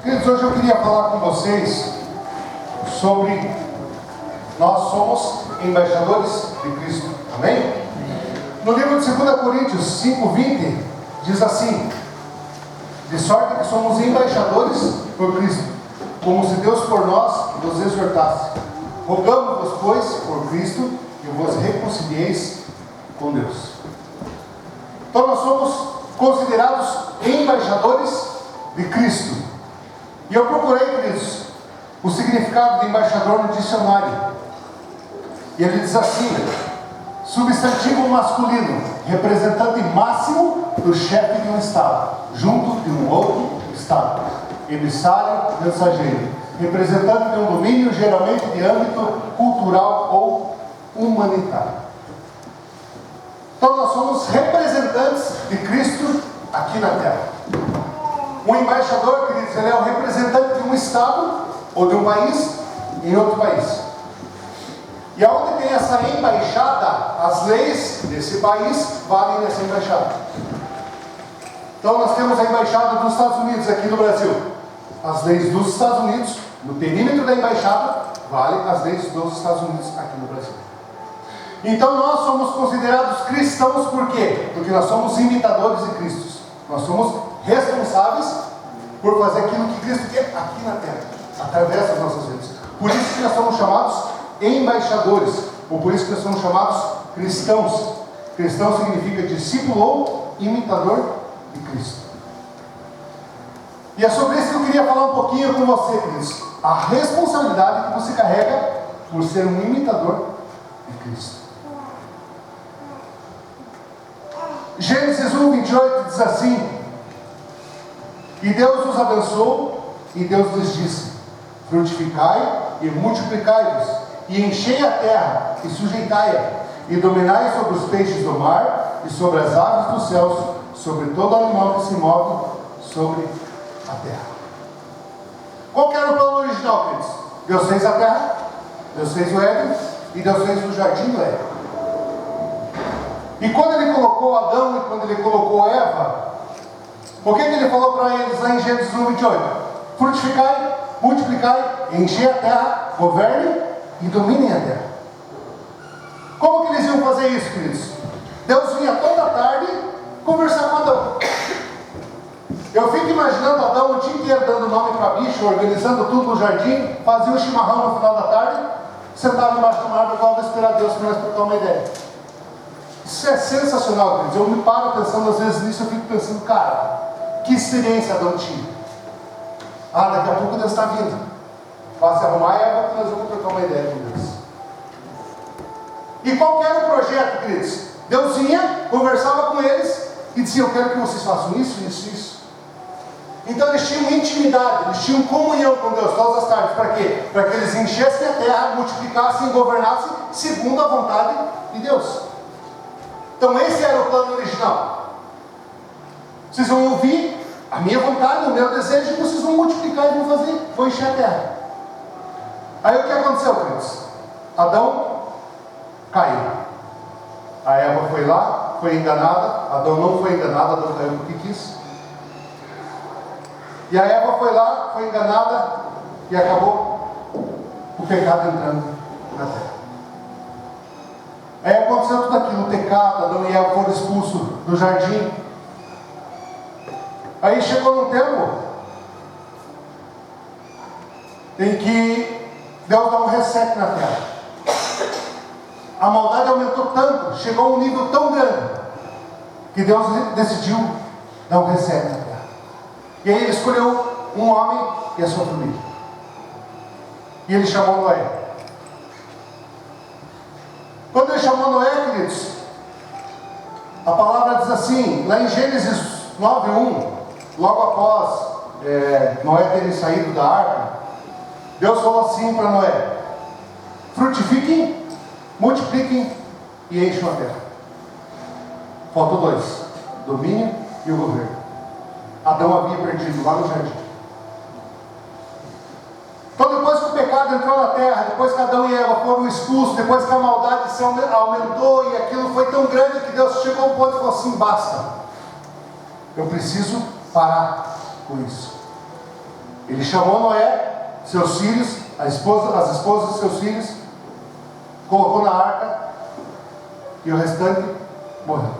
Queridos, hoje eu queria falar com vocês sobre nós somos embaixadores de Cristo. Amém? No livro de 2 Coríntios 5:20 diz assim: de sorte que somos embaixadores por Cristo, como se Deus por nós nos exortasse. Rogamos-vos, pois, por Cristo, que vos reconcilieis com Deus. Então nós somos considerados embaixadores de Cristo. E eu procurei, queridos, o significado de embaixador no dicionário. E ele diz assim: substantivo masculino, representante máximo do chefe de um estado, junto de um outro estado. Emissário, mensageiro, representante de um domínio, geralmente de âmbito cultural ou humanitário. Então nós somos representantes de Cristo aqui na terra. Um embaixador, queridos, ele é o representante de um estado ou de um país em outro país. E aonde tem essa embaixada, as leis desse país valem nessa embaixada. Então nós temos a embaixada dos Estados Unidos aqui no Brasil. As leis dos Estados Unidos, no perímetro da embaixada, valem as leis dos Estados Unidos aqui no Brasil. Então nós somos considerados cristãos por quê? Porque nós somos imitadores de Cristo. Nós somos responsáveis por fazer aquilo que Cristo quer aqui na terra, através das nossas vidas. Por isso que nós somos chamados embaixadores, ou por isso que nós somos chamados cristãos. Cristão significa discípulo ou imitador de Cristo. E é sobre isso que eu queria falar um pouquinho com você, queridos. A responsabilidade que você carrega por ser um imitador de Cristo. Gênesis 1:28 diz assim: e Deus os abençoou, e Deus lhes disse: frutificai e multiplicai-vos, e enchei a terra, e sujeitai-a, e dominai sobre os peixes do mar, e sobre as aves dos céus, sobre todo animal que se move sobre a terra. Qual que era o plano original, queridos? Deus fez a terra, Deus fez o Éden, e Deus fez o jardim do Éden. E quando ele colocou Adão e quando ele colocou Eva, o que ele falou para eles lá em Gênesis 1:28? Frutificai, multiplicai, enchei a terra, governem e dominem a terra. Como que eles iam fazer isso, queridos? Deus vinha toda tarde conversar com Adão. Eu fico imaginando Adão o dia inteiro dando nome para bicho, organizando tudo no jardim, fazia um chimarrão no final da tarde, sentava embaixo de uma árvore e falava: esperar Deus para nós trocar uma ideia. Isso é sensacional, queridos. Eu me paro pensando às vezes nisso, eu fico pensando, cara, que experiência Adão tinha. Daqui a pouco Deus está vindo. Vá se arrumar e Eva, que nós vamos trocar uma ideia com Deus. E qual que era o projeto, queridos? Deus vinha, conversava com eles e dizia: eu quero que vocês façam isso, isso, isso. Então eles tinham intimidade, eles tinham comunhão com Deus todas as tardes. Para quê? Para que eles enchessem a terra, multiplicassem e governassem segundo a vontade de Deus. Então esse era o plano original. Vocês vão ouvir a minha vontade, o meu desejo, e vocês vão multiplicar e vão encher a terra. Aí o que aconteceu, queridos? Adão caiu. A Eva foi lá, foi enganada. Adão não foi enganado, Adão caiu porque quis. E a Eva foi lá, foi enganada e acabou o pecado entrando na terra. Aí aconteceu tudo aquilo, o pecado, Adão e Eva foram expulsos do jardim. Aí chegou um tempo em que Deus dá um reset na terra. A maldade aumentou tanto, chegou a um nível tão grande, que Deus decidiu dar um reset na terra. E aí ele escolheu um homem e a sua família. E ele chamou Noé. Quando ele chamou Noé, queridos, a palavra diz assim, lá em Gênesis 9:1, logo após Noé ter saído da arca, Deus falou assim para Noé: frutifiquem, multipliquem e encham a terra. Faltou dois: domínio e o governo. Adão havia perdido lá no jardim. Então depois que o pecado entrou na terra, depois que Adão e Eva foram expulsos, depois que a maldade se aumentou e aquilo foi tão grande que Deus chegou ao ponto e falou assim: basta, eu preciso parar com isso. Ele chamou Noé, seus filhos, as esposas de seus filhos, colocou na arca e o restante morreu.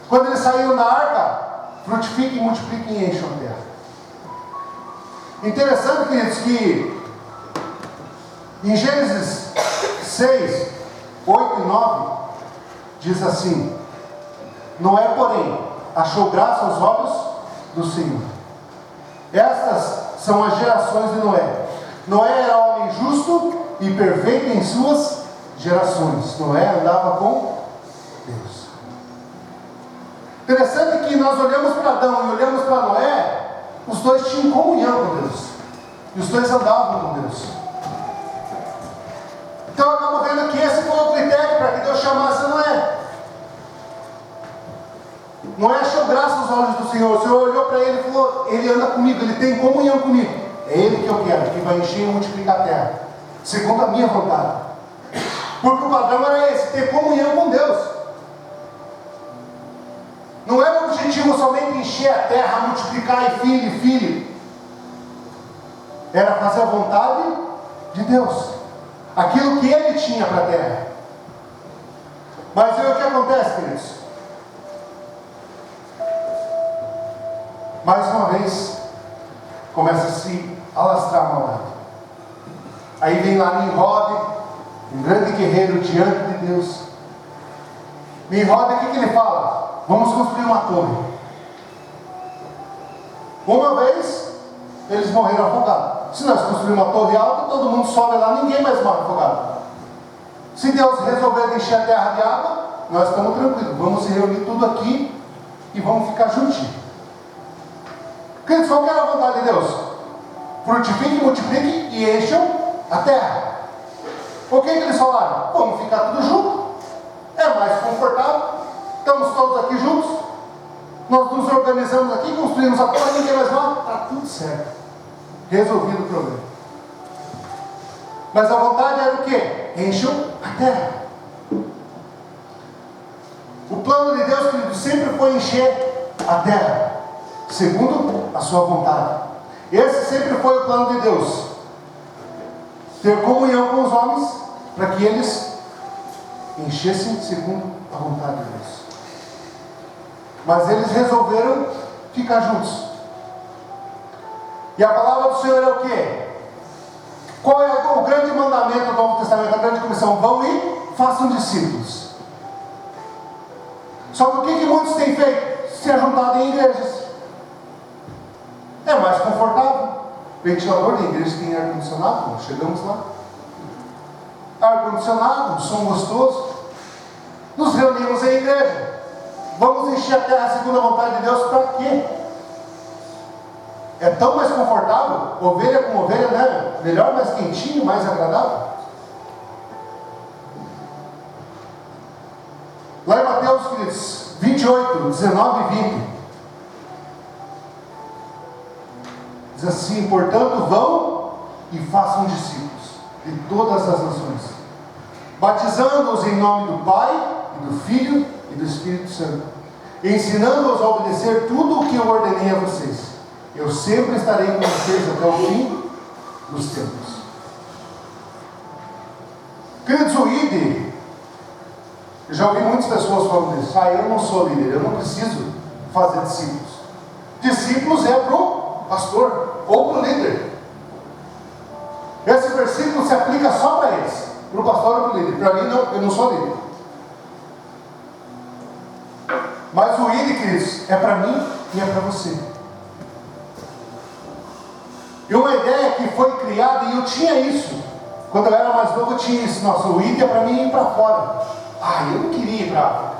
Quando eles saíram da arca, frutifiquem, multipliquem e encham a terra. Interessante, queridos, que em Gênesis 6, 8 e 9, diz assim: Noé, porém, achou graça aos olhos do Senhor. Estas são as gerações de Noé. Noé era homem justo e perfeito em suas gerações. Noé andava com Deus. Interessante que nós olhamos para Adão e olhamos para Noé, os dois tinham comunhão com Deus. E os dois andavam com Deus. Então acabamos vendo que esse foi o critério para que Deus chamasse Noé. Noé achou graça aos olhos do Senhor. O Senhor olhou para ele e falou: ele anda comigo, ele tem comunhão comigo. É ele que eu quero, que vai encher e multiplicar a terra, segundo a minha vontade. Porque o padrão era esse, ter comunhão com Deus. Não era o objetivo somente encher a terra, multiplicar e filho. Era fazer a vontade de Deus, aquilo que ele tinha para a terra. Mas aí o que acontece, queridos? Mais uma vez, começa a se alastrar a maldade. Aí vem lá Nimrod, um grande guerreiro diante de Deus. Nimrod, o que ele fala? Vamos construir uma torre. Uma vez, eles morreram afogados. Se nós construirmos uma torre alta, todo mundo sobe lá, ninguém mais morre afogado. Se Deus resolver encher a terra de água, nós estamos tranquilos. Vamos se reunir tudo aqui e vamos ficar juntinhos. Queridos, qual que era a vontade de Deus? Frutifiquem, multipliquem e encham a terra. O que eles falaram? Vamos ficar tudo junto. É mais confortável. Estamos todos aqui juntos. Nós nos organizamos aqui, construímos a torre, ninguém mais vai. Está tudo certo. Resolvido o problema. Mas a vontade era o quê? Encham a terra. O plano de Deus, querido, sempre foi encher a terra, segundo a sua vontade. Esse sempre foi o plano de Deus. Ter comunhão com os homens, para que eles enchessem segundo a vontade de Deus. Mas eles resolveram ficar juntos. E a palavra do Senhor é o quê? Qual é o grande mandamento do Novo Testamento, a grande comissão? Vão e façam discípulos. Só que o que muitos têm feito? Se ajuntado em igrejas. É mais confortável. Ventilador de igreja tem ar-condicionado, nós chegamos lá. Ar-condicionado, som gostoso. Nos reunimos em igreja. Vamos encher a terra segundo a vontade de Deus para quê? É tão mais confortável, ovelha com ovelha, né? Melhor, mais quentinho, mais agradável. Lá em Mateus, queridos, 28, 19 e 20. Diz assim: portanto, vão e façam discípulos de todas as nações, batizando-os em nome do Pai, e do Filho e do Espírito Santo, ensinando-os a obedecer tudo o que eu ordenei a vocês. Eu sempre estarei com vocês até o fim dos tempos. Queridos, o líder, eu já ouvi muitas pessoas falando disso. Eu não sou líder, eu não preciso fazer discípulos. Discípulos é para o pastor ou para o líder. Esse versículo se aplica só para eles, para o pastor ou para o líder. Para mim, não, eu não sou líder. Mas o líder, queridos, é para mim e é para você. E uma ideia que foi criada, e eu tinha isso, quando eu era mais novo eu tinha isso. Nossa, o ID é para mim ir para fora. Eu não queria ir para a África.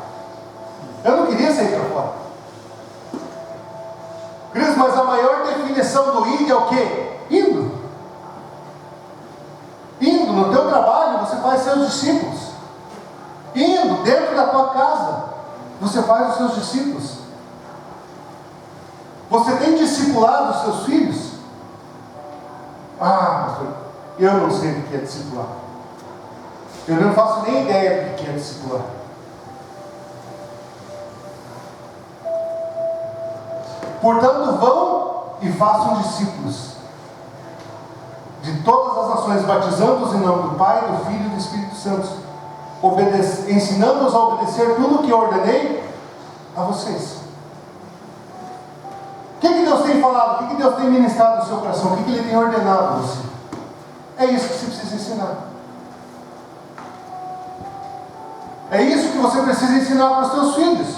Eu não queria sair para fora. Cris, mas a maior definição do ID é o quê? Indo. Indo no teu trabalho, você faz seus discípulos. Indo dentro da tua casa, você faz os seus discípulos. Você tem discipulado os seus filhos? Pastor, eu não sei o que é discipular. Eu não faço nem ideia do que é discipular. Portanto, vão e façam discípulos de todas as nações, batizando-os em nome do Pai, do Filho e do Espírito Santo, ensinando-os a obedecer tudo o que eu ordenei a vocês. O que Deus tem falado? O que Deus tem ministrado no seu coração? O que Ele tem ordenado a você? É isso que você precisa ensinar. É isso que você precisa ensinar para os teus filhos.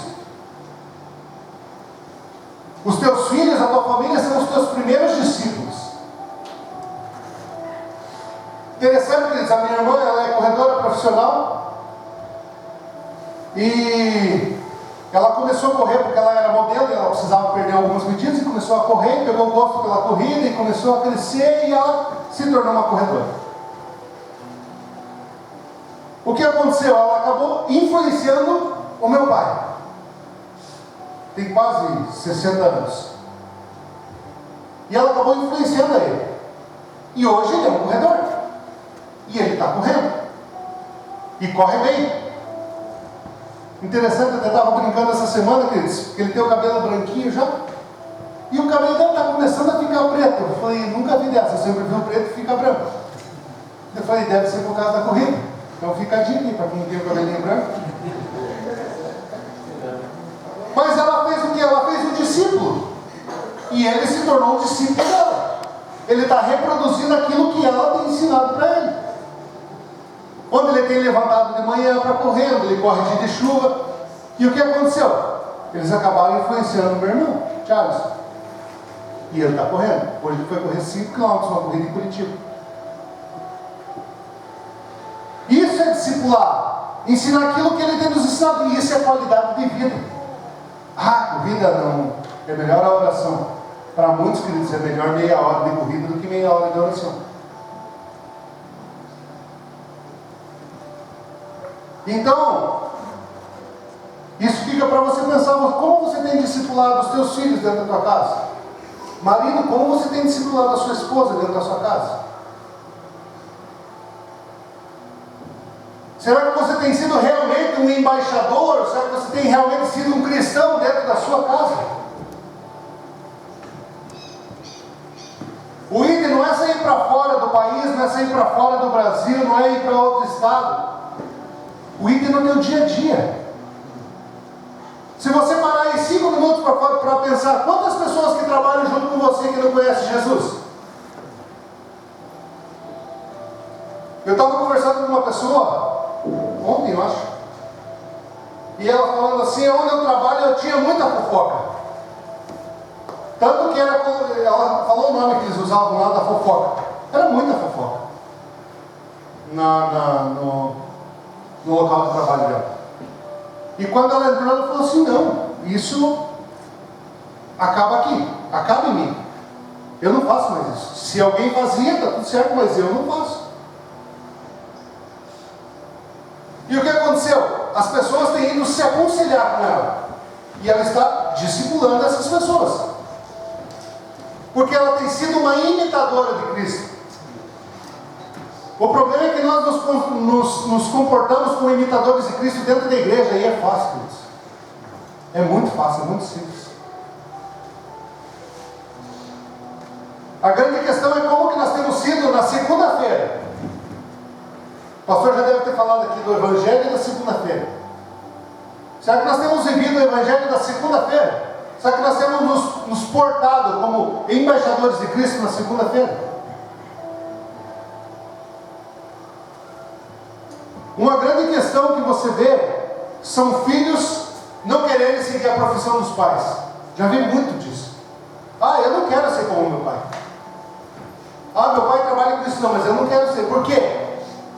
Os teus filhos, a tua família, são os teus primeiros discípulos. Interessante, queridos, a minha irmã, ela é corredora profissional. E ela começou a correr porque ela era modelo e ela precisava perder algumas medidas, e começou a correr, pegou o gosto pela corrida e começou a crescer, e ela se tornou uma corredora. O que aconteceu? Ela acabou influenciando o meu pai. Tem quase 60 anos. E ela acabou influenciando ele. E hoje ele é um corredor. E ele está correndo. E corre bem. Interessante, eu até estava brincando essa semana, queridos, que ele tem o cabelo branquinho já. E o cabelo dele está começando a ficar preto. Eu falei, nunca vi dessa, eu sempre vi o preto e fica branco. Eu falei, deve ser por causa da corrida. Então fica a dica aí para quem tem o cabelinho branco. Mas ela fez o que? Ela fez um discípulo. E ele se tornou um discípulo dela. Ele está reproduzindo aquilo que ela tem ensinado para ele. Quando ele tem levantado de manhã para correndo, ele corre dia de chuva. E o que aconteceu? Eles acabaram influenciando o meu irmão, Charles. E ele está correndo. Hoje ele foi correr 5 km, uma corrida em Curitiba. Isso é discipular. Ensinar aquilo que ele tem nos ensinado. E isso é qualidade de vida. Corrida não. É melhor a oração. Para muitos, queridos, é melhor meia hora de corrida do que meia hora de oração. Então, isso fica para você pensar, como você tem discipulado os teus filhos dentro da tua casa? Marido, como você tem discipulado a sua esposa dentro da sua casa? Será que você tem sido realmente um embaixador? Será que você tem realmente sido um cristão dentro da sua casa? O ID não é sair para fora do país, não é sair para fora do Brasil, não é ir para outro estado. O ID no teu dia a dia. Se você parar aí 5 minutos para pensar, quantas pessoas que trabalham junto com você que não conhecem Jesus? Eu estava conversando com uma pessoa ontem, eu acho, e ela falando assim, onde eu trabalho eu tinha muita fofoca. Tanto que ela falou o nome que eles usavam lá da fofoca. Era muita fofoca no local de trabalho dela. E quando ela entrou, ela falou assim, não, isso acaba aqui, acaba em mim. Eu não faço mais isso. Se alguém fazia, está tudo certo, mas eu não faço. E o que aconteceu? As pessoas têm ido se aconselhar com ela. E ela está discipulando essas pessoas. Porque ela tem sido uma imitadora de Cristo. O problema é que nós nos comportamos como imitadores de Cristo dentro da igreja. E é fácil, queridos. É muito fácil, é muito simples. A grande questão é como que nós temos sido na segunda-feira. O pastor já deve ter falado aqui do Evangelho da segunda-feira. Será que nós temos vivido o Evangelho da segunda-feira? Será que nós temos nos portado como embaixadores de Cristo na segunda-feira? Uma grande questão que você vê são filhos não quererem seguir a profissão dos pais. Já vi muito disso. Eu não quero ser como meu pai. Meu pai trabalha com isso, não, mas eu não quero ser. Por quê?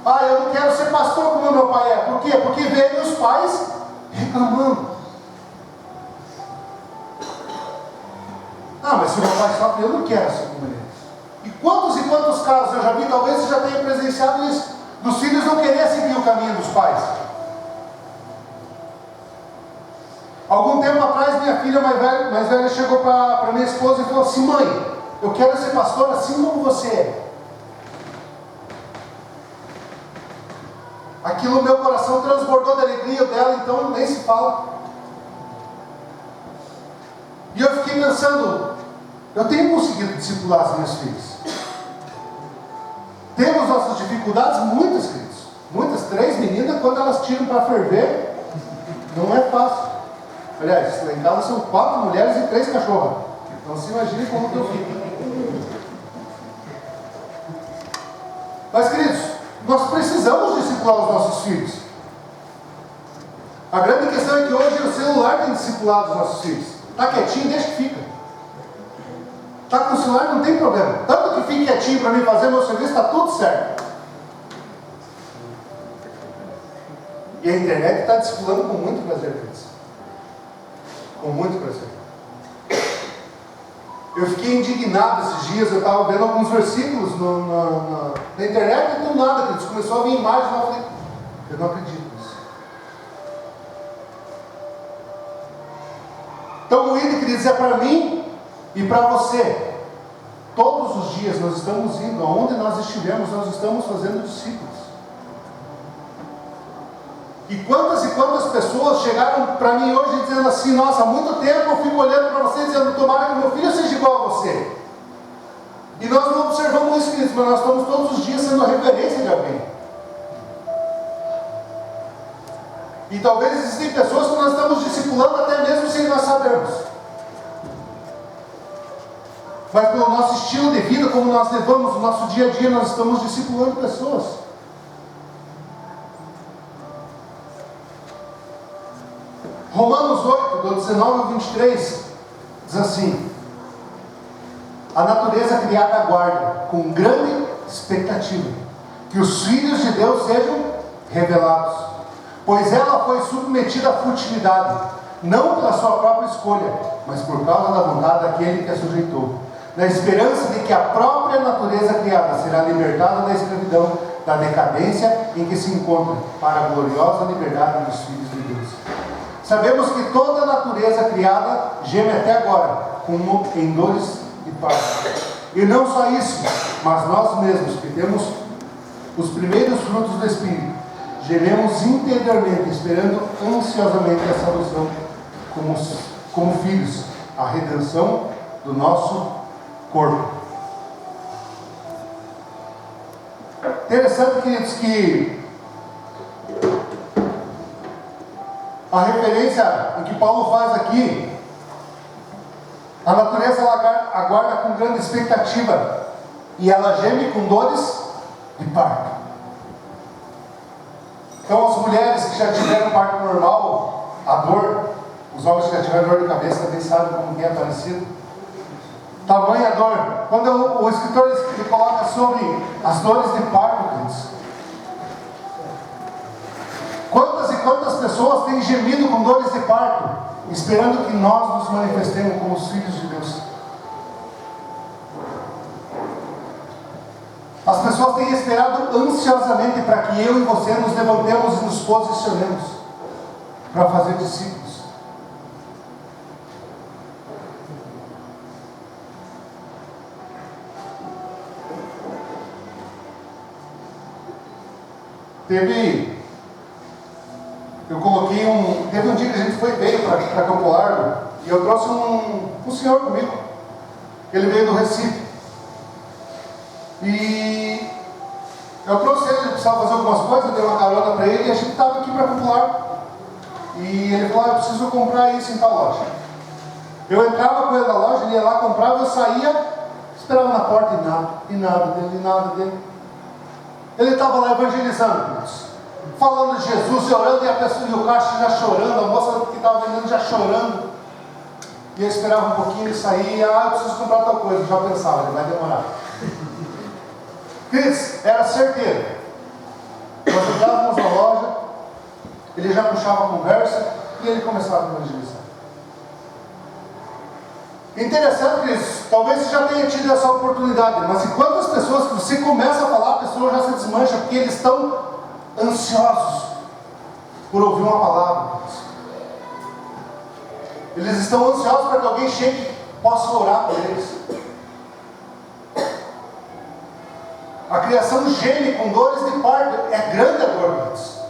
Eu não quero ser pastor como meu pai é. Por quê? Porque veio os pais reclamando. Mas se meu pai sofre, eu não quero ser como ele. E quantos casos eu já vi, talvez você já tenha presenciado isso, dos filhos não querer seguir o caminho dos pais. Algum tempo atrás, minha filha mais velha chegou para minha esposa e falou assim, mãe, eu quero ser pastor assim como você é. Aquilo, meu coração transbordou de alegria, dela, então nem se fala. E eu fiquei pensando, Eu tenho conseguido discipular as minhas filhas. Temos nossas dificuldades, muitas, queridos. Muitas, 3 meninas, quando elas tiram para ferver, não é fácil. Aliás, lá em casa são 4 mulheres e 3 cachorras. Então se imagine como que eu fico. Mas, queridos, nós precisamos discipular os nossos filhos. A grande questão é que hoje o celular tem discipulado os nossos filhos. Está quietinho, deixa que fica. Está com o celular, não tem problema. Tanto que fique quietinho para mim fazer meu serviço, está tudo certo. E a internet está discipulando com muito prazer, queridos. Com muito prazer. Eu fiquei indignado esses dias, eu estava vendo alguns versículos na internet e do nada, queridos, começou a vir imagem e eu falei, eu não acredito nisso. Então o ID, queridos, é para mim e para você. Todos os dias nós estamos indo, aonde nós estivermos, nós estamos fazendo discípulos. E quantas pessoas chegaram para mim hoje dizendo assim, nossa, há muito tempo eu fico olhando para você dizendo, tomara que meu filho seja igual a você. E nós não observamos isso, queridos, mas nós estamos todos os dias sendo a referência de alguém. E talvez existem pessoas que nós estamos discipulando até mesmo sem nós sabermos. Mas pelo nosso estilo de vida, como nós levamos o nosso dia a dia, nós estamos discipulando pessoas. Romanos 8, do 19 ao 23, diz assim: a natureza criada aguarda, com grande expectativa, que os filhos de Deus sejam revelados, pois ela foi submetida à futilidade, não pela sua própria escolha, mas por causa da vontade daquele que a sujeitou, na esperança de que a própria natureza criada será libertada da escravidão, da decadência em que se encontra, para a gloriosa liberdade dos filhos de Deus. Sabemos que toda a natureza criada geme até agora, como em dores de parto. E não só isso, mas nós mesmos, que temos os primeiros frutos do Espírito, gememos interiormente, esperando ansiosamente a salvação, como filhos, a redenção do nosso corpo. Interessante, queridos, que a referência em que Paulo faz aqui, a natureza ela aguarda com grande expectativa e ela geme com dores de parto. Então as mulheres que já tiveram parto normal, a dor, os homens que já tiveram dor de cabeça também sabem como que é parecido. Tamanha dor. Quando o escritor ele coloca sobre as dores de parto, queridos, quantas e quantas pessoas têm gemido com dores de parto, esperando que nós nos manifestemos como os filhos de Deus. As pessoas têm esperado ansiosamente para que eu e você nos levantemos e nos posicionemos para fazer discípulos. Teve um dia que a gente veio para Campo Largo e eu trouxe um senhor comigo. Ele veio do Recife. E eu trouxe ele precisava fazer algumas coisas, eu dei uma carona para ele e a gente estava aqui para Campo Largo. E ele falou, eu preciso comprar isso em tal loja. Eu entrava com ele na loja, ele ia lá, comprava, eu saía, esperava na porta e nada dele. Ele estava lá evangelizando, falando de Jesus e orando, e a pessoa e o caixa já chorando, a moça que estava vendendo já chorando. E eu esperava um pouquinho e saía, eu preciso comprar tal coisa, eu já pensava, ele vai demorar. Cris, era certeiro. Nós entrávamos na loja, ele já puxava a conversa e ele começava a evangelizar. Interessante, Cris, talvez você já tenha tido essa oportunidade, mas e quantas pessoas que você começa a falar, a pessoa já se desmancha porque eles estão ansiosos por ouvir uma palavra. Eles estão ansiosos para que alguém chegue e possa orar por eles. A criação geme com dores de parto. É grande a dor deles.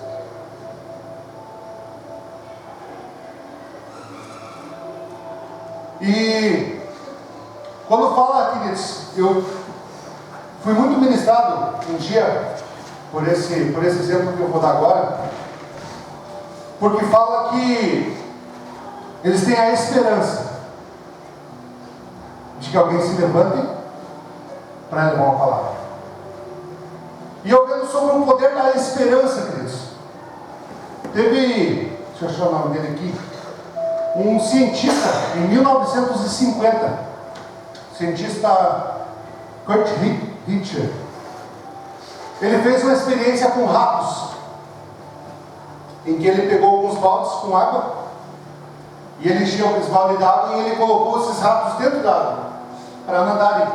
E Quando fala, queridos, eu fui muito ministrado um dia por esse exemplo que eu vou dar agora, porque fala que eles têm a esperança de que alguém se levante para levar uma palavra. E eu vendo sobre o poder da esperança, queridos. Deixa eu achar o nome dele aqui, um cientista em 1950, cientista Kurt Hitcher. Ele fez uma experiência com ratos, em que ele pegou alguns baldes com água, e ele encheu aqueles baldes d'água, e ele colocou esses ratos dentro d'água, para nadarem.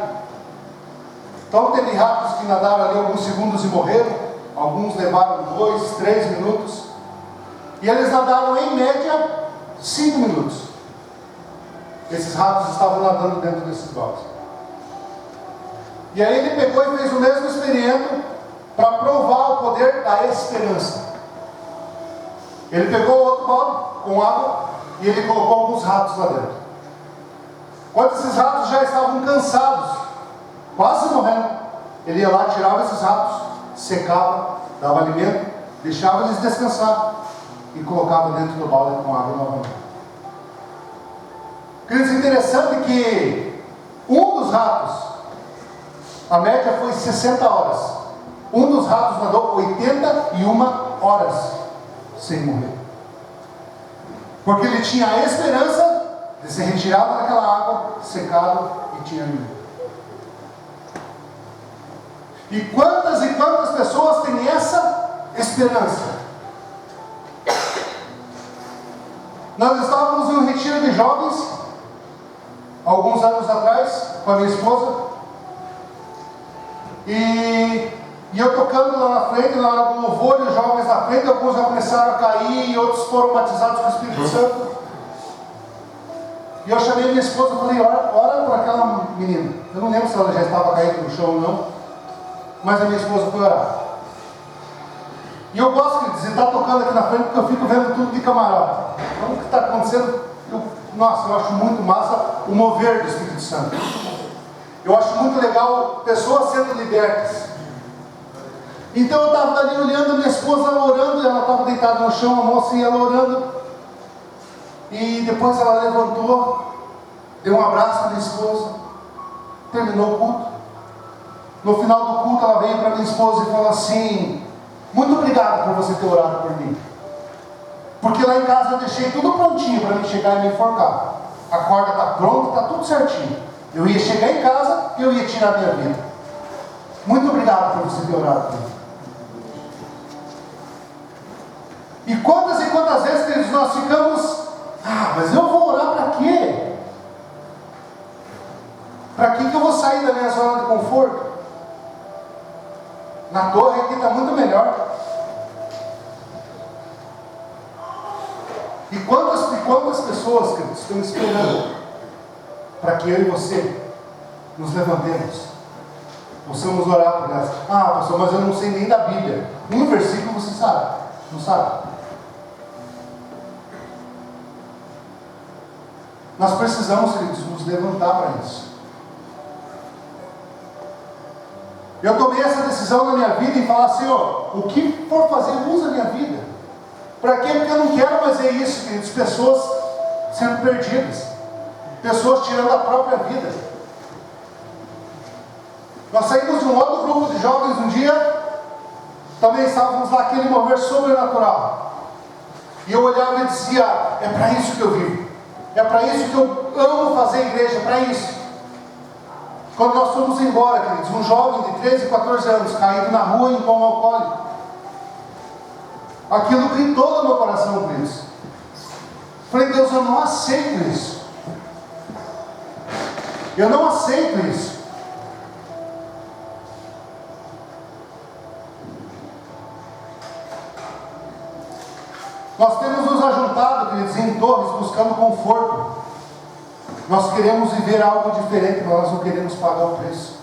Então teve ratos que nadaram ali alguns segundos e morreram, alguns levaram 2, 3 minutos, e eles nadaram em média 5 minutos. Esses ratos estavam nadando dentro desses baldes. E aí ele pegou e fez o mesmo experimento para provar o poder da esperança. Ele pegou outro balde com água e ele colocou alguns ratos lá dentro. Quando esses ratos já estavam cansados, quase morrendo, ele ia lá, tirava esses ratos, secava, dava alimento, deixava eles descansar e colocava dentro do balde com água novamente. Queridos, interessante que um dos ratos, a média foi 60 horas. Um dos ratos nadou 81 horas sem morrer. Porque ele tinha a esperança de ser retirado daquela água, secado e tinha alimento. E quantas pessoas têm essa esperança? Nós estávamos em um retiro de jovens, alguns anos atrás, com a minha esposa, e eu tocando lá na frente, na hora do louvor, e os jovens na frente, alguns já começaram a cair, e outros foram batizados com o Espírito Santo. E eu chamei minha esposa e falei, ora por aquela menina. Eu não lembro se ela já estava caindo no chão ou não, mas a minha esposa foi orar. E eu gosto de estar tocando aqui na frente, porque eu fico vendo tudo de camarote. Então o que está acontecendo, eu acho muito massa o mover do Espírito Santo. Eu acho muito legal pessoas sendo libertas. Então eu estava ali olhando, minha esposa orando, ela estava deitada no chão, a moça, e ela orando. E depois ela levantou, deu um abraço à minha esposa, terminou o culto. No final do culto ela veio para minha esposa e falou assim: muito obrigado por você ter orado por mim. Porque lá em casa eu deixei tudo prontinho para mim chegar e me enforcar. A corda está pronta, está tudo certinho. Eu ia chegar em casa e eu ia tirar a minha vida. Muito obrigado por você ter orado por mim. E quantas vezes, queridos, nós ficamos: mas eu vou orar para quê? Para que eu vou sair da minha zona de conforto? Na torre aqui está muito melhor. E quantas pessoas, queridos, estão esperando para que eu e você nos levantemos, possamos orar por elas? Pastor, mas eu não sei nem da Bíblia. Um versículo você sabe, não sabe? Nós precisamos, queridos, nos levantar para isso. Eu tomei essa decisão na minha vida em falar: Senhor, o que for fazer, usa a minha vida. Para quê? Porque eu não quero mais ver isso, queridos, pessoas sendo perdidas, pessoas tirando a própria vida. Nós saímos de um outro grupo de jovens um dia, também estávamos lá, aquele mover sobrenatural, e eu olhava e dizia: é para isso que eu vivo, é para isso que eu amo fazer igreja, é para isso. Quando nós fomos embora, queridos, um jovem de 13, 14 anos, caído na rua em coma alcoólico, aquilo gritou no meu coração, queridos. Falei: Deus, eu não aceito isso. Eu não aceito isso. Nós temos nos ajuntado, queridos, em torres, buscando conforto. Nós queremos viver algo diferente, mas nós não queremos pagar o preço.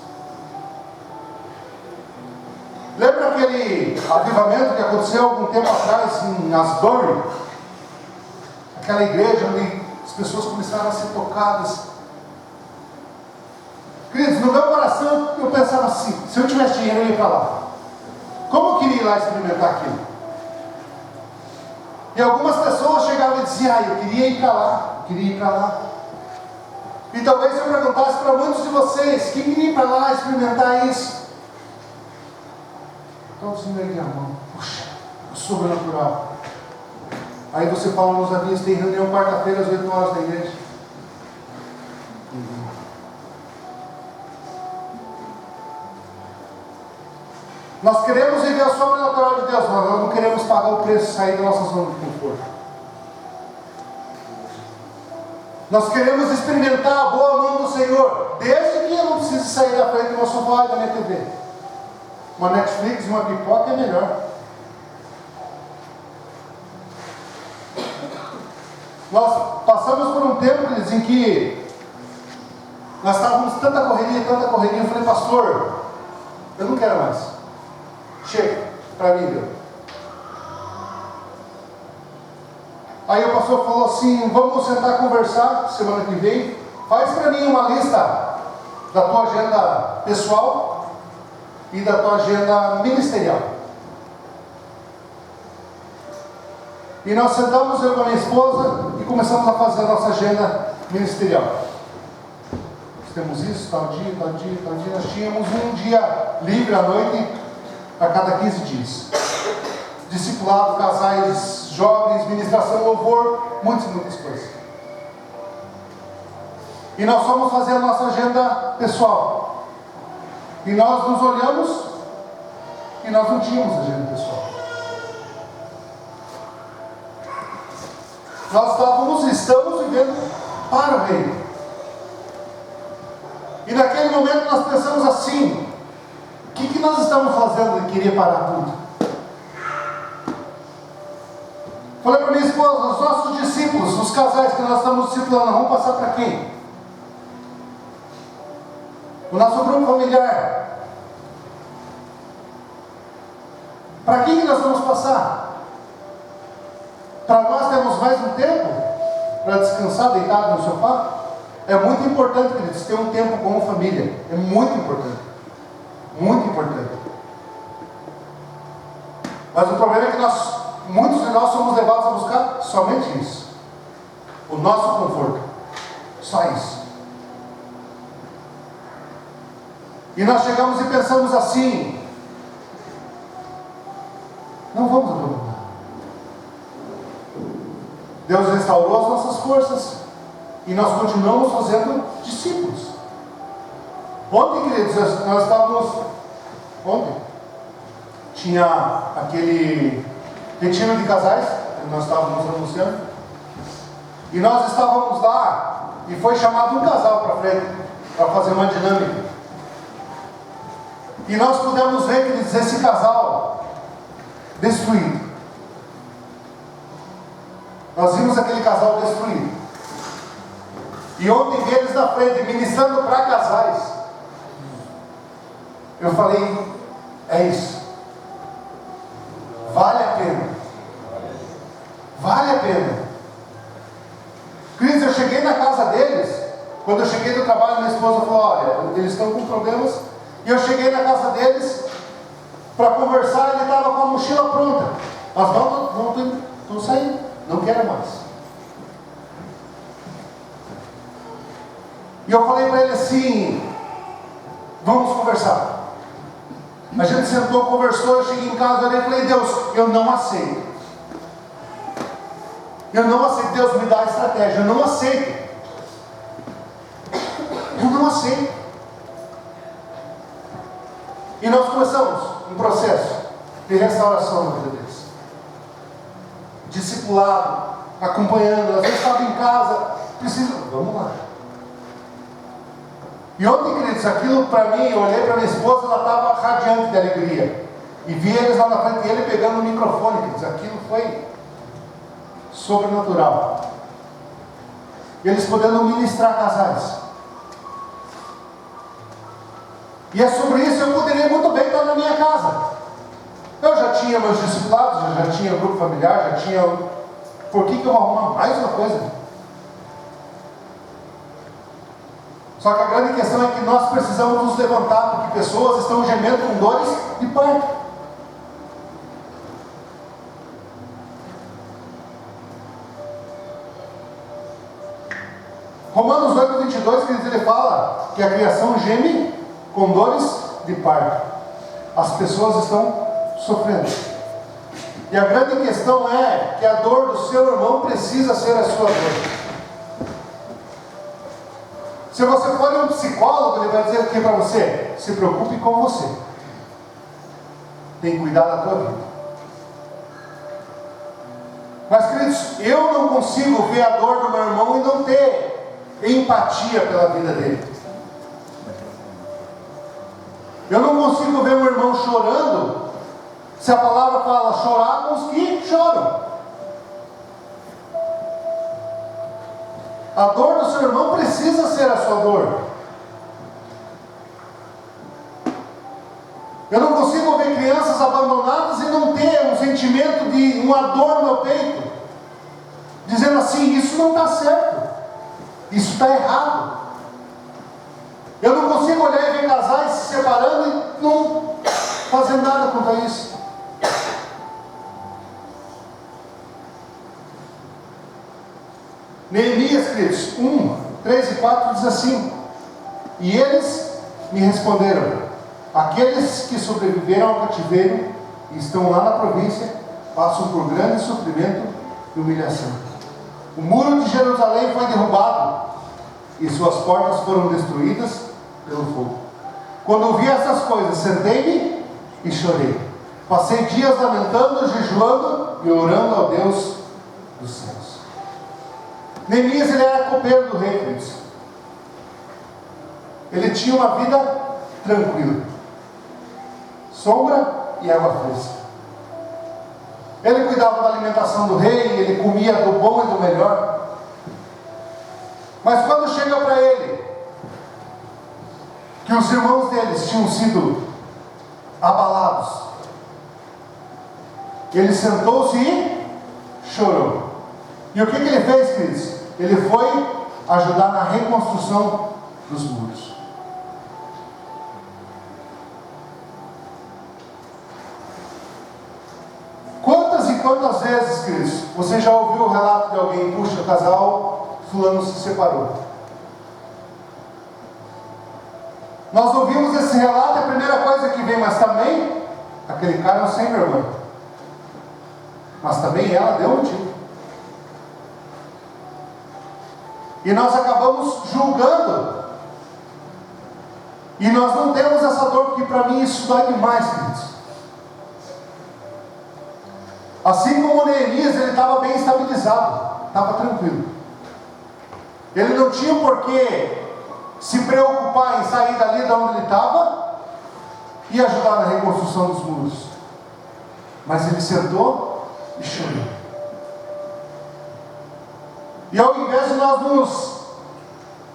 Lembra aquele avivamento que aconteceu algum tempo atrás em Asbury? Aquela igreja onde as pessoas começaram a ser tocadas. Queridos, no meu coração eu pensava assim: se eu tivesse dinheiro eu ia para lá. Como eu queria ir lá experimentar aquilo? E algumas pessoas chegavam e diziam: eu queria ir para lá, eu queria ir para lá. E talvez se eu perguntasse para muitos de vocês: quem queria ir para lá experimentar isso? Todos me erguem a mão. Puxa, o sobrenatural. Aí você fala nos avisos: tem reunião quarta-feira às 8 horas da igreja. Nós queremos viver a sobrenatural de Deus, mas nós não queremos pagar o preço de sair da nossa zona de conforto. Nós queremos experimentar a boa mão do Senhor, desde que eu não precise sair da frente do meu sofá e da minha TV. Uma Netflix e uma pipoca é melhor. Nós passamos por um tempo, queridos, em que nós estávamos tanta correria. Eu falei: pastor, eu não quero mais. Chega, para mim, Deus. Aí o pastor falou assim: vamos sentar e conversar semana que vem. Faz para mim uma lista da tua agenda pessoal e da tua agenda ministerial. E nós sentamos, eu com a minha esposa, e começamos a fazer a nossa agenda ministerial. Nós temos isso, tal dia. Nós tínhamos um dia livre à noite a cada 15 dias. Discipulado, casais jovens, ministração, louvor, muitas coisas. E nós fomos fazer a nossa agenda pessoal. E nós nos olhamos e nós não tínhamos agenda pessoal. Nós estamos vivendo para o reino. E naquele momento nós pensamos assim: o que nós estamos fazendo de querer parar tudo? Falei para minha esposa: os nossos discípulos, os casais que nós estamos discipulando, vamos passar para quem? O nosso grupo familiar. Para quem que nós vamos passar? Para nós temos mais um tempo para descansar deitado no sofá? É muito importante, queridos, ter um tempo como família. É muito importante. Muito importante. Mas o problema é que muitos de nós somos levados a buscar somente isso. O nosso conforto. Só isso. E nós chegamos e pensamos assim: não vamos abandonar. Deus restaurou as nossas forças e nós continuamos fazendo discípulos. Ontem, queridos, nós estávamos... Ontem tinha aquele retiro de casais que nós estávamos anunciando. E nós estávamos lá e foi chamado um casal para frente para fazer uma dinâmica. E nós pudemos ver, queridos, esse casal destruído. Nós vimos aquele casal destruído. E ontem vi eles na frente, ministrando para casais. Eu falei: é isso. Vale a pena. Vale a pena. Cris, eu cheguei na casa deles. Quando eu cheguei do trabalho, minha esposa falou: olha, eles estão com problemas. E eu cheguei na casa deles para conversar. Ele estava com a mochila pronta. As mãos estão saindo. Não quero mais. E eu falei para ele assim: vamos conversar. A gente sentou, conversou. Eu cheguei em casa e falei: Deus, eu não aceito. Eu não aceito. Deus, me dá a estratégia. Eu não aceito. Eu não aceito. E nós começamos um processo de restauração na vida deles. Discipulado, acompanhando. Às vezes estava em casa, vamos lá. E ontem, queridos, aquilo para mim, eu olhei para minha esposa, ela estava radiante de alegria. E vi eles lá na frente, ele pegando o microfone, queridos, aquilo foi sobrenatural. Eles podendo ministrar casais. E é sobre isso eu poderia muito bem estar na minha casa. Eu já tinha meus discipulados, já tinha grupo familiar, já tinha... Por que eu vou arrumar mais uma coisa? Só que a grande questão é que nós precisamos nos levantar, porque pessoas estão gemendo com dores de parto. Romanos 8:22, ele fala que a criação geme com dores de parto. As pessoas estão sofrendo. E a grande questão é que a dor do seu irmão precisa ser a sua dor. Se você for um psicólogo, ele vai dizer o que para você? Se preocupe com você. Tem que cuidar da tua vida. Mas, queridos, eu não consigo ver a dor do meu irmão e não ter empatia pela vida dele. Eu não consigo ver um irmão chorando, se a palavra fala chorar com os que choram. A dor do seu irmão precisa ser a sua dor. Eu não consigo ver crianças abandonadas e não ter um sentimento de uma dor no meu peito, dizendo assim: isso não está certo, isso está errado. Eu não consigo olhar e ver casais se separando e não fazer nada contra isso. Neemias, queridos, 3 e 4 diz assim: e eles me responderam: aqueles que sobreviveram ao cativeiro e estão lá na província passam por grande sofrimento e humilhação. O muro de Jerusalém foi derrubado e suas portas foram destruídas pelo fogo. Quando ouvi essas coisas, sentei-me e chorei. Passei dias lamentando, jejuando e orando ao Deus dos céus. Neemias, ele era copeiro do rei, queridos. Ele tinha uma vida tranquila, sombra e água fresca. Ele cuidava da alimentação do rei, ele comia do bom e do melhor. Mas quando chega para ele que os irmãos deles tinham sido abalados, ele sentou-se e chorou. E o que ele fez, queridos? Ele foi ajudar na reconstrução dos muros. Quantas e quantas vezes, queridos, você já ouviu o relato de alguém: puxa, o casal fulano se separou? Nós ouvimos esse relato, a primeira coisa que vem: mas também aquele cara é um sem vergonha. Mas também ela deu motivo. E nós acabamos julgando. E nós não temos essa dor, porque para mim isso dói demais, queridos. Assim como Neemias, ele estava bem estabilizado, estava tranquilo. Ele não tinha por que se preocupar em sair dali de onde ele estava e ajudar na reconstrução dos muros. Mas ele sentou e chorou. E ao invés de nós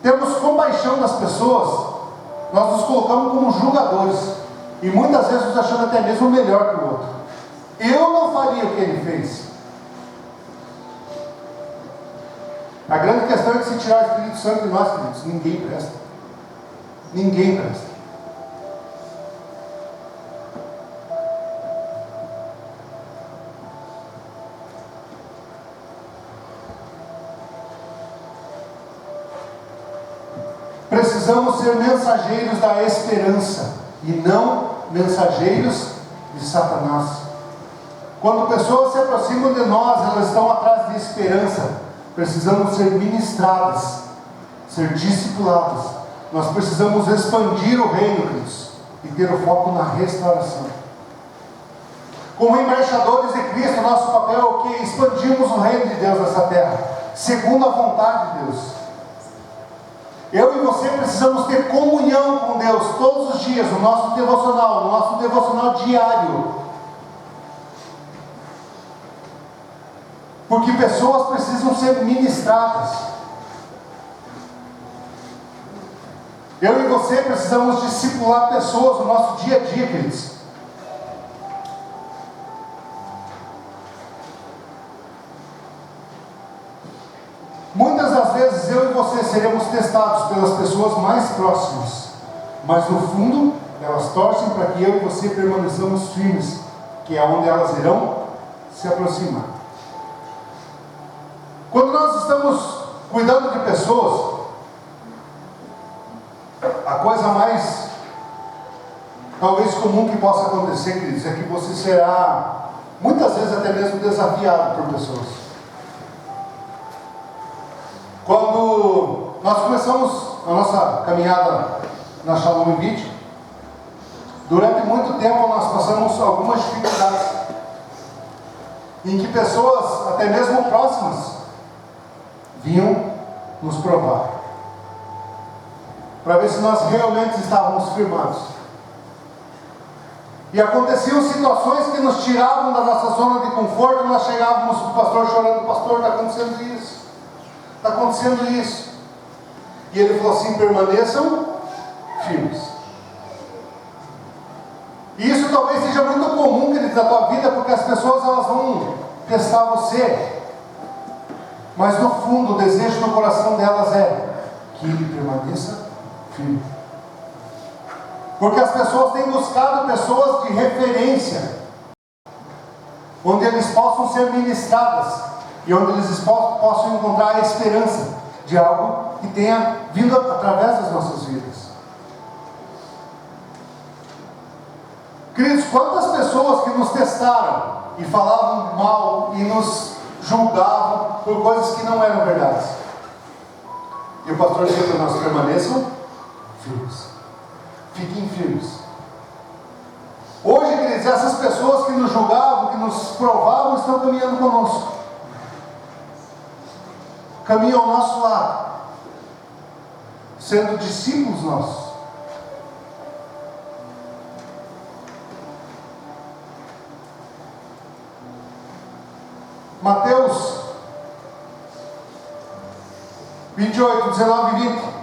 termos compaixão das pessoas, nós nos colocamos como julgadores. E muitas vezes nos achando até mesmo melhor que o outro. Eu não faria o que ele fez. A grande questão é que se tirar o Espírito Santo de nós, queridos, ninguém presta. Ninguém presta. Precisamos ser mensageiros da esperança e não mensageiros de Satanás. Quando pessoas se aproximam de nós, elas estão atrás de esperança. Precisamos ser ministradas, ser discipuladas. Nós precisamos expandir o reino, Cristo, e ter o foco na restauração. Como embaixadores de Cristo, nosso papel é o que? Expandirmos o reino de Deus nessa terra, segundo a vontade de Deus. Eu e você precisamos ter comunhão com Deus todos os dias, no nosso devocional diário. Porque pessoas precisam ser ministradas. Eu e você precisamos discipular pessoas no nosso dia a dia, queridos. Muitas das vezes eu e você você seremos testados pelas pessoas mais próximas, mas no fundo, elas torcem para que eu e você permaneçamos firmes, que é onde elas irão se aproximar. Quando nós estamos cuidando de pessoas, a coisa mais talvez comum que possa acontecer, queridos, é que você será muitas vezes até mesmo desafiado por pessoas. Quando nós começamos a nossa caminhada na Shalom Beach, durante muito tempo nós passamos algumas dificuldades, em que pessoas até mesmo próximas vinham nos provar, para ver se nós realmente estávamos firmados. E aconteciam situações que nos tiravam da nossa zona de conforto. Nós chegávamos para o pastor chorando: pastor, está acontecendo isso, está acontecendo isso. E ele falou assim: permaneçam firmes. E isso talvez seja muito comum, queridos, na tua vida, porque as pessoas elas vão testar você, mas no fundo o desejo do coração delas é que ele permaneça firme. Porque as pessoas têm buscado pessoas de referência, onde eles possam ser ministradas e onde eles possam encontrar a esperança de algo que tenha vindo através das nossas vidas. Queridos, quantas pessoas que nos testaram e falavam mal e nos julgavam por coisas que não eram verdades. E o pastor dizia para nós: permaneçam firmes. Fiquem firmes. Hoje, queridos, essas pessoas que nos julgavam, que nos provavam, estão caminhando conosco. Caminham ao nosso lado, sendo discípulos nossos. Mateus 28, 19 e 20.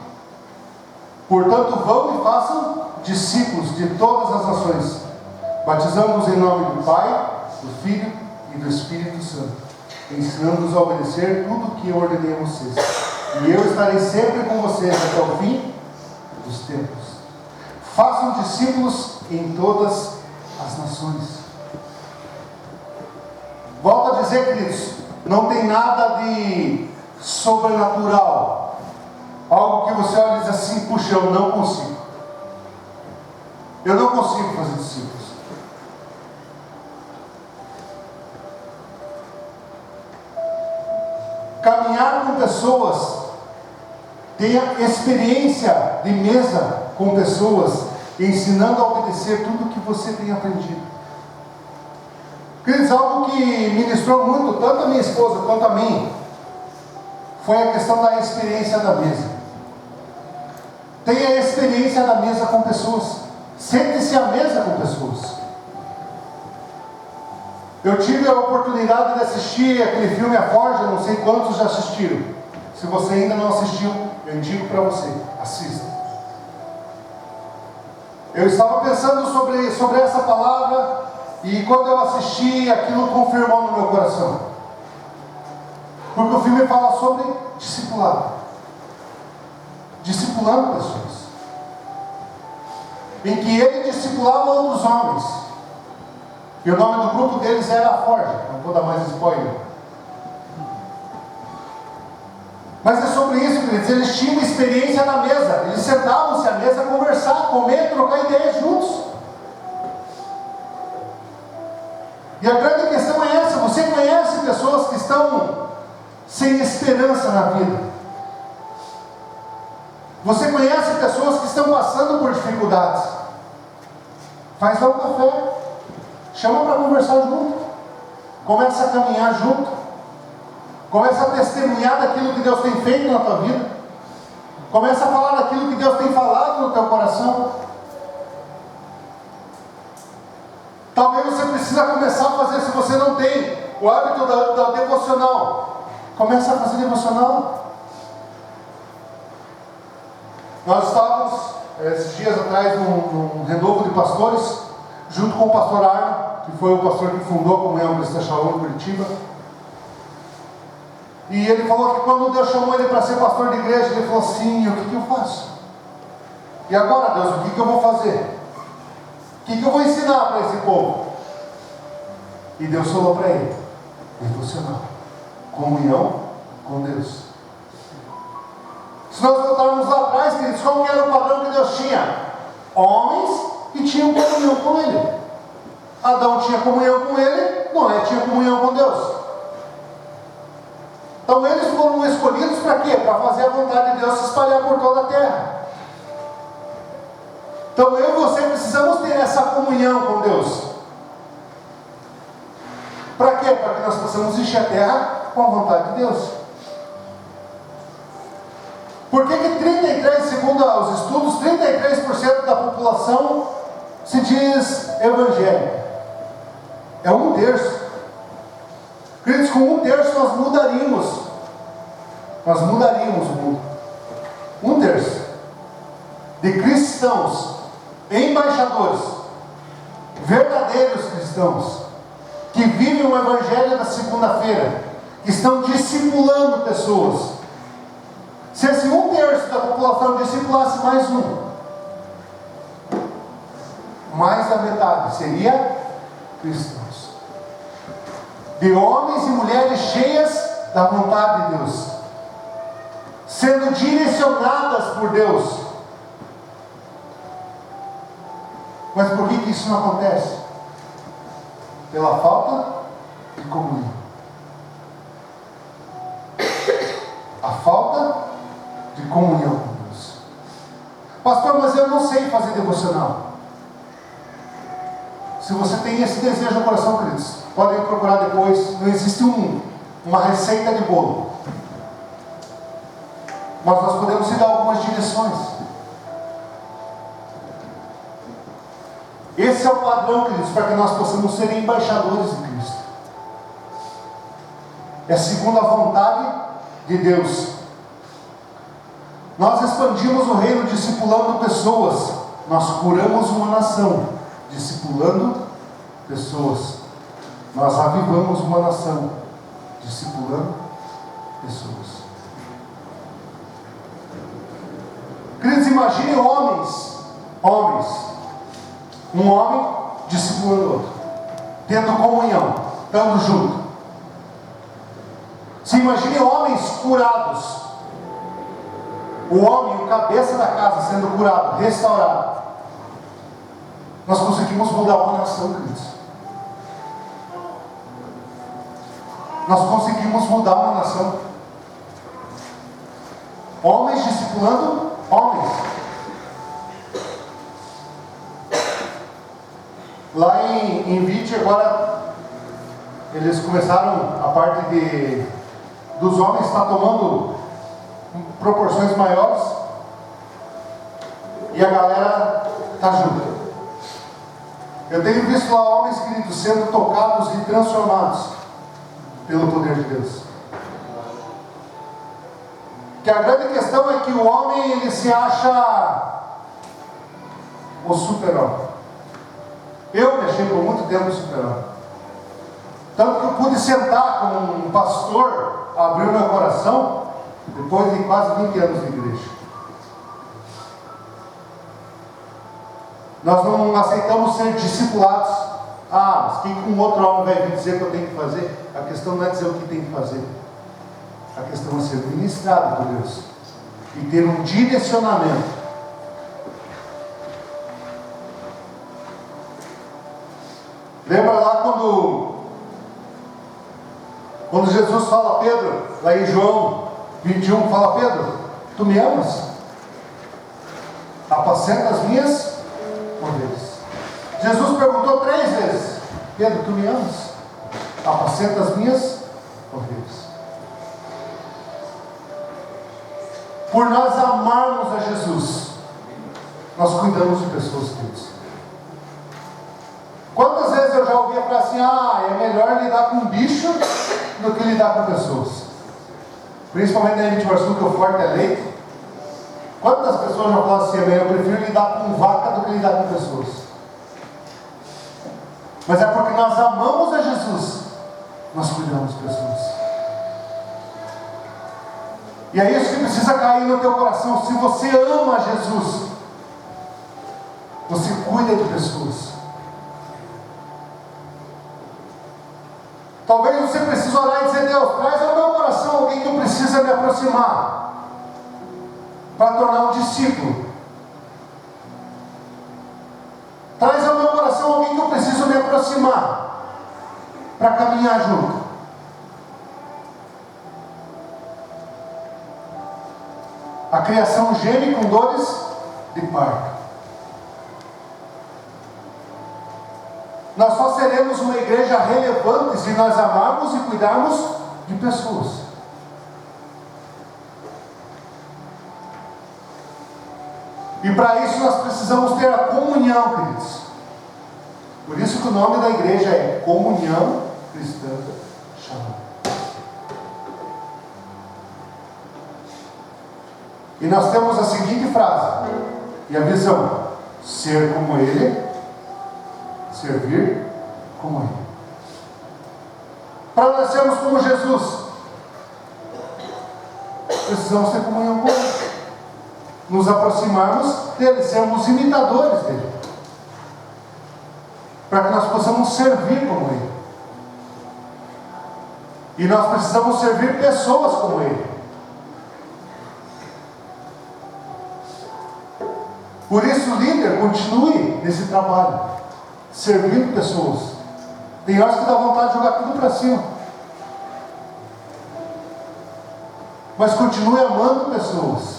Portanto, vão e façam discípulos de todas as nações, batizando-os em nome do Pai, do Filho e do Espírito Santo, ensinando-os a obedecer tudo o que eu ordenei a vocês. E eu estarei sempre com vocês até o fim dos tempos. Façam discípulos em todas as nações. Volto a dizer, queridos, não tem nada de sobrenatural. Algo que você olha e diz assim: puxa, eu não consigo. Eu não consigo fazer discípulos. Caminhar com pessoas, tenha experiência de mesa com pessoas, ensinando a obedecer tudo o que você tem aprendido. Queridos, algo que ministrou muito, tanto a minha esposa quanto a mim, foi a questão da experiência da mesa. Tenha a experiência da mesa com pessoas. Sente-se à mesa com pessoas. Eu tive a oportunidade de assistir aquele filme A Forja, não sei quantos já assistiram. Se você ainda não assistiu, eu indico para você, assista. Eu estava pensando sobre essa palavra, e quando eu assisti, aquilo confirmou no meu coração. Porque o filme fala sobre discipulado. Discipulando pessoas. Em que ele discipulava outros homens. E o nome do grupo deles era A Forja. Não vou dar mais spoiler. Mas é sobre isso, queridos. Eles tinham experiência na mesa. Eles sentavam-se à mesa, conversar, comer, trocar ideias juntos. E a grande questão é essa: você conhece pessoas que estão sem esperança na vida? Você conhece pessoas que estão passando por dificuldades? Faz lá um café, chama para conversar junto, começa a caminhar junto, começa a testemunhar daquilo que Deus tem feito na tua vida, começa a falar daquilo que Deus tem falado no teu coração. Talvez você precisa começar a fazer, se você não tem o hábito da devocional, começa a fazer devocional. Nós estávamos, esses dias atrás, num renovo de pastores, junto com o pastor Arno, que foi o pastor que fundou a Comunhão Cristã Shalom em Curitiba. E ele falou que quando Deus chamou ele para ser pastor de igreja, ele falou assim: o que eu faço? E agora, Deus, o que eu vou fazer? O que eu vou ensinar para esse povo? E Deus falou para ele: devocional, comunhão com Deus. Se nós voltarmos lá atrás, queridos, qual que era o padrão que Deus tinha? Homens que tinham comunhão com Ele. Adão tinha comunhão com Ele, Noé tinha comunhão com Deus. Então eles foram escolhidos para quê? Para fazer a vontade de Deus se espalhar por toda a terra. Então eu e você precisamos ter essa comunhão com Deus. Para quê? Para que nós possamos encher a terra com a vontade de Deus. Por que 33, segundo os estudos, 33% da população se diz evangélica? É 1/3. Queridos, com 1/3 nós mudaríamos. Nós mudaríamos o mundo. 1/3 de cristãos, embaixadores, verdadeiros cristãos, que vivem o evangelho da segunda-feira, que estão discipulando pessoas. Se esse 1/3 da população discipulasse mais mais da metade seria cristãos. De homens e mulheres cheias da vontade de Deus, sendo direcionadas por Deus. Mas por que isso não acontece? Pela falta de comunhão. A falta de comunhão com Deus. Pastor, mas eu não sei fazer devocional. Se você tem esse desejo no coração, queridos, podem procurar depois. Não existe uma receita de bolo, mas nós podemos te dar algumas direções. Esse é o padrão, queridos, para que nós possamos ser embaixadores de Cristo. É segundo a vontade de Deus. Nós expandimos o reino discipulando pessoas. Nós curamos uma nação discipulando pessoas. Nós avivamos uma nação discipulando pessoas. Queridos, imaginem homens, um homem discipulando outro, tendo comunhão, estando junto. Se imaginem homens curados, o homem, o cabeça da casa, sendo curado, restaurado. Nós conseguimos mudar uma nação, queridos. Nós conseguimos mudar uma nação. Homens discipulando homens. Lá em Vite agora, eles começaram a parte dos homens está tomando proporções maiores. E a galera está junto. Eu tenho visto lá homens, queridos, sendo tocados e transformados pelo poder de Deus. Que a grande questão é que o homem, ele se acha o super-homem. Eu me achei por muito tempo o super-homem. Tanto que eu pude sentar com um pastor, abrir meu coração, depois de quase 20 anos de igreja. Nós não aceitamos ser discipulados. Mas quem um outro homem vai vir dizer que eu tenho que fazer? A questão não é dizer o que tem que fazer. A questão é ser ministrado por Deus e ter um direcionamento. Lembra lá quando Jesus fala a Pedro, lá em João 21, fala: Pedro, tu me amas? Apacenta as minhas ovelhas. Jesus perguntou 3 vezes: Pedro, tu me amas? Apacenta as minhas ovelhas. Por nós amarmos a Jesus, nós cuidamos de pessoas, queridos. Quantas vezes eu já ouvi a frase assim: é melhor lidar com bicho do que lidar com pessoas. Principalmente na Emitibarçu, que o forte é leite. Quantas pessoas já falam assim: eu prefiro lidar com vaca do que lidar com pessoas. Mas é porque nós amamos a Jesus, nós cuidamos de pessoas. E é isso que precisa cair no teu coração. Se você ama Jesus, você cuida de pessoas. Talvez você precise orar e dizer: Deus, traz ao meu coração alguém que eu preciso me aproximar para tornar um discípulo. Traz ao meu coração alguém que eu preciso me aproximar para caminhar junto. A criação geme com dores de parto. Nós só seremos uma igreja relevante se nós amarmos e cuidarmos de pessoas. E para isso nós precisamos ter a comunhão, queridos. Por isso que o nome da igreja é Comunhão Cristã Shalom. E nós temos a seguinte frase e a visão: ser como Ele, servir como Ele. Para nós sermos como Jesus, precisamos ter comunhão com Ele, nos aproximarmos dele, sermos imitadores dele, para que nós possamos servir como Ele. E nós precisamos servir pessoas como Ele. Por isso, líder, continue nesse trabalho, servindo pessoas. Tem horas que dá vontade de jogar tudo para cima, mas continue amando pessoas,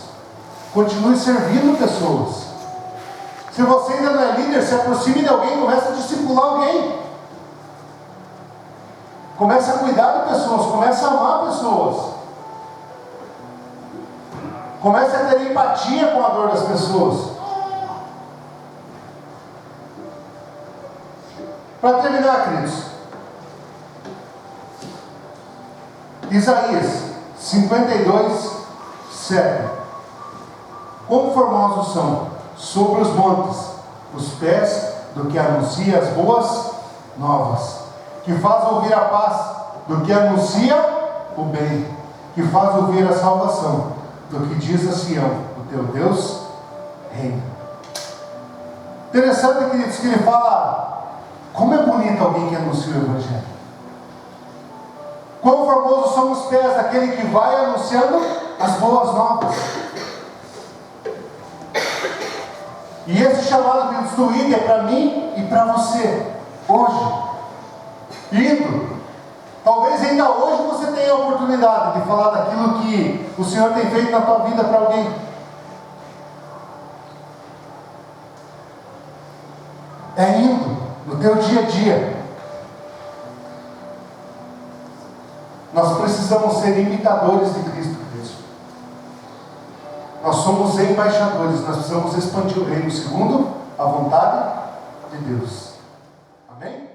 continue servindo pessoas. Se você ainda não é líder, se aproxime de alguém, comece a discipular alguém, comece a cuidar de pessoas, comece a amar pessoas, comece a ter empatia com a dor das pessoas. Para terminar, queridos, Isaías 52, 7. Como formosos são sobre os montes os pés do que anuncia as boas novas, que faz ouvir a paz do que anuncia o bem, que faz ouvir a salvação do que diz a Sião: o teu Deus reina. Interessante, queridos, que ele fala: como é bonito alguém que anuncia o Evangelho. Quão formosos são os pés daquele que vai anunciando as boas novas. E esse chamado, queridos, do ID é para mim e para você, hoje. Indo. Talvez ainda hoje você tenha a oportunidade de falar daquilo que o Senhor tem feito na tua vida para alguém. É indo. No teu dia a dia. Nós precisamos ser imitadores de Cristo Cristo. Nós somos embaixadores. Nós precisamos expandir o reino segundo a vontade de Deus. Amém?